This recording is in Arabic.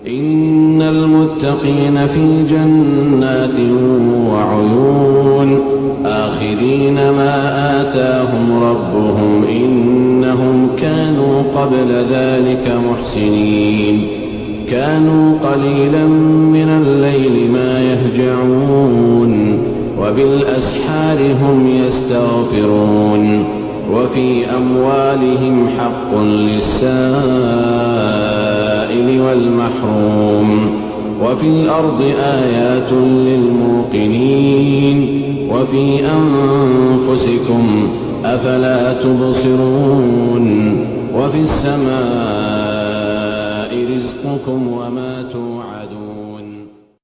إن المتقين في جنات وعيون آخذين ما آتاهم ربهم إنهم كانوا قبل ذلك محسنين كانوا قليلا من الليل ما يهجعون وبالأسحار هم يستغفرون وفي أموالهم حق للسائل والمحروم وفي الأرض آيات للموقنين وفي أنفسكم أفلا تبصرون وفي السماء رزقكم وما توعدون